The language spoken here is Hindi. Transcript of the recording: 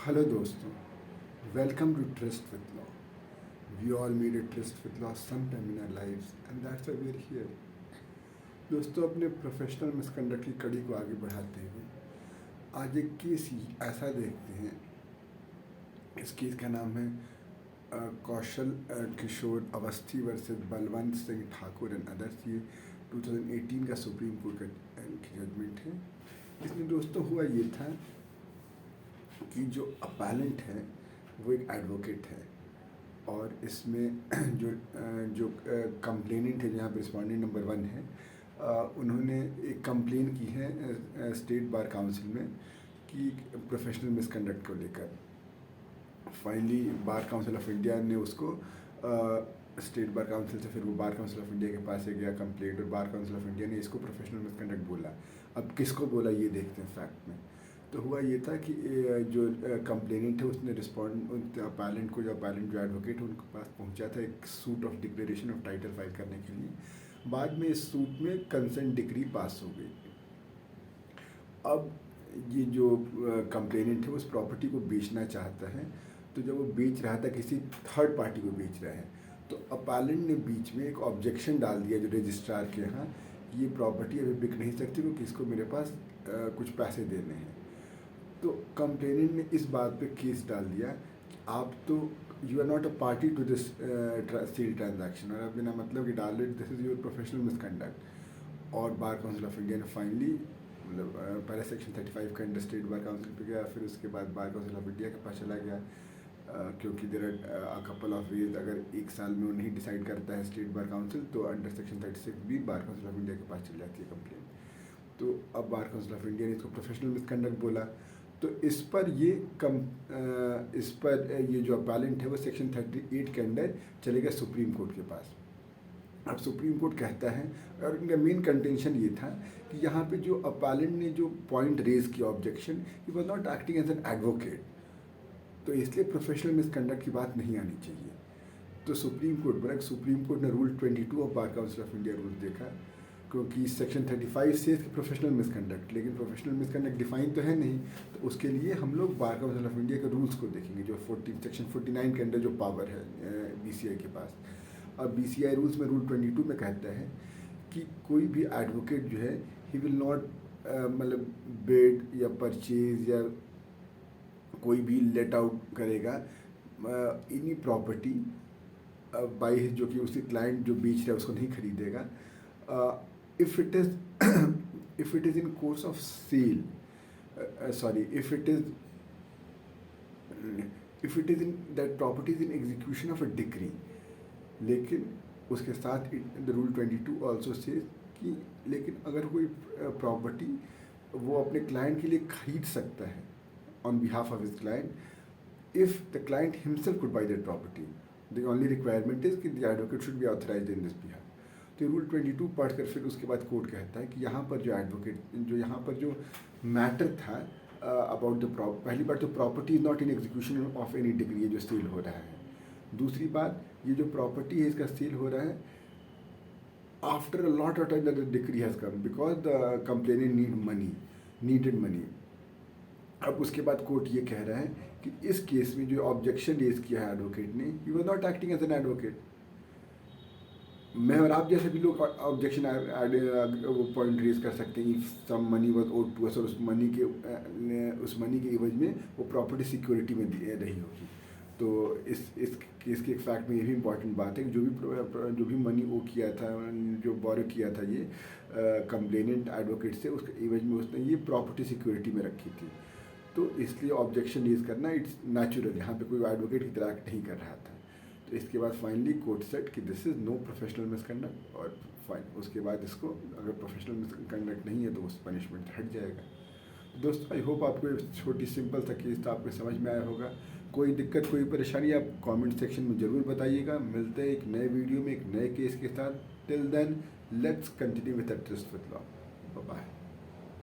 Hello दोस्तों, welcome to Trust with Law. We all made a trust with law sometime in our lives and that's why we are here. दोस्तों, अपने प्रोफेशनल मिसकंडक्ट की कड़ी को आगे बढ़ाते हुए आज एक केस ऐसा देखते हैं। इस केस का नाम है Kaushal Kishore Awasthi versus Balwant Singh Thakur and others. ये 2018 का सुप्रीम कोर्ट का जजमेंट है। इसमें दोस्तों हुआ ये था कि जो अपैलेंट है वो एक एडवोकेट है और इसमें जो जो कंप्लेनेंट है, जहाँ पर रिस्पॉन्डेंट नंबर 1 है, उन्होंने एक कंप्लेन की है स्टेट बार काउंसिल में कि प्रोफेशनल मिसकंडक्ट को लेकर। Finally bar council of India ने उसको स्टेट बार काउंसिल से फिर वो बार काउंसिल ऑफ इंडिया के पास से गया कंप्लेंट और बार काउंसिल ऑफ इंडिया ने इसको प्रोफेशनल मिसकंडक्ट बोला। अब किसको बोला ये देखते हैं फैक्ट में। तो हुआ ये था कि जो कंप्लेनेंट है उसने रिस्पॉन्ड अपैलेंट को, जो अपैलेंट जो एडवोकेट है उनके पास पहुंचा था एक suit of declaration of title file करने के लिए। बाद में इस सूट में कंसेंट डिक्री पास हो गई। अब ये जो कंप्लेनेंट है उस प्रॉपर्टी को बेचना चाहता है, तो जब वो बेच रहा था किसी थर्ड पार्टी को बेच रहा है, तो अपैलेंट ने बीच में एक ऑब्जेक्शन डाल दिया जो रजिस्ट्रार के यहाँ, ये प्रॉपर्टी अभी बिक नहीं सकती क्योंकि इसको मेरे पास कुछ पैसे देने हैं। तो कंप्लेनेंट ने इस बात पे केस डाल दिया कि आप तो you are not a party to this sale transaction, और आप बिना मतलब कि डाल रहे this is your professional misconduct. और बार काउंसिल ऑफ इंडिया ने फाइनली मतलब पहले सेक्शन 35 का अंडर स्टेट बार काउंसिल पे गया, फिर उसके बाद बार काउंसिल ऑफ इंडिया के पास चला गया। क्योंकि there are couple of ways, अगर एक साल में वो नहीं डिसाइड करता है स्टेट बार काउंसिल तो अंडर सेक्शन 36 भी बार काउंसिल ऑफ इंडिया के पास चल जाती है कंप्लेन। तो अब बार काउंसिल ऑफ इंडिया ने इसको प्रोफेशनल मिसकंडक्ट बोला। तो इस पर ये जो अपैलेंट है वो सेक्शन 38 के अंडर चलेगा सुप्रीम कोर्ट के पास। अब सुप्रीम कोर्ट कहता है, और इनका मेन कंटेंशन ये था कि यहाँ पे जो अपैलेंट ने जो पॉइंट रेज किया objection, he was not acting as an advocate, तो इसलिए प्रोफेशनल मिसकंडक्ट की बात नहीं आनी चाहिए। तो सुप्रीम कोर्ट ने rule 22 of bar council of India rule देखा, क्योंकि सेक्शन 35 से प्रोफेशनल मिसकंडक्ट, लेकिन प्रोफेशनल मिसकंडक्ट डिफाइन तो है नहीं, तो उसके लिए हम लोग बार काउंसिल ऑफ इंडिया के रूल्स को देखेंगे जो सेक्शन 49 के अंडर जो पावर है बीसीआई के पास। अब बीसीआई रूल्स में रूल 22 में कहता है कि कोई भी एडवोकेट जो है ही विल नॉट मतलब बिड या परचेज या कोई भी लेट आउट करेगा एनी प्रॉपर्टी बाई, जो कि उसके क्लाइंट जो बेच रहा है उसको नहीं खरीदेगा, if it is if it is in course of sale, if it is in that property is in execution of a decree। लेकिन उसके साथ द रूल 22 ऑल्सो सेज कि लेकिन अगर कोई प्रॉपर्टी वो अपने क्लाइंट के लिए खरीद सकता है on behalf of his client if the client himself could buy that property, the only requirement is कि the advocate should be authorised in this behalf. तो रूल 22 पढ़कर फिर उसके बाद कोर्ट कहता है कि यहाँ पर जो एडवोकेट यहाँ पर जो मैटर था अबाउट द पहली बात तो property is not in execution of any degree, ये जो सेल हो रहा है। दूसरी बात, ये जो प्रॉपर्टी है इसका सेल हो रहा है after a lot of time that the degree has come because the complainant needed money. अब उसके बाद कोर्ट ये कह रहा है कि इस केस में जो ऑब्जेक्शन रेज किया है एडवोकेट ने, he was not acting as an advocate. मैं और आप जैसे भी लोग ऑब्जेक्शन वो पॉइंट रेज कर सकते हैं, some money was owed to us, और उस मनी के एवज में वो प्रॉपर्टी सिक्योरिटी में रही होगी। तो इस केस के एक फैक्ट में ये भी इंपॉर्टेंट बात है कि जो भी मनी वो किया था, जो बोरो किया था ये कंप्लेनेंट एडवोकेट से, उसके एवज में उसने ये प्रॉपर्टी सिक्योरिटी में रखी थी। तो इसलिए ऑब्जेक्शन रेज करना इट्स नेचुरल, यहाँ पे कोई एडवोकेट की तरह नहीं कर रहा था। तो इसके बाद फाइनली कोर्ट सेट कि this is no professional misconduct, और फाइन उसके बाद इसको अगर प्रोफेशनल मिसकंडक्ट नहीं है तो उस पनिशमेंट हट जाएगा। तो दोस्तों, आई होप आपको एक छोटी सिंपल सा केस था आपको समझ में आया होगा। कोई दिक्कत कोई परेशानी आप कमेंट सेक्शन में ज़रूर बताइएगा। मिलते हैं एक नए वीडियो में एक नए केस के साथ। Till then let's continue with trust with law. Bye.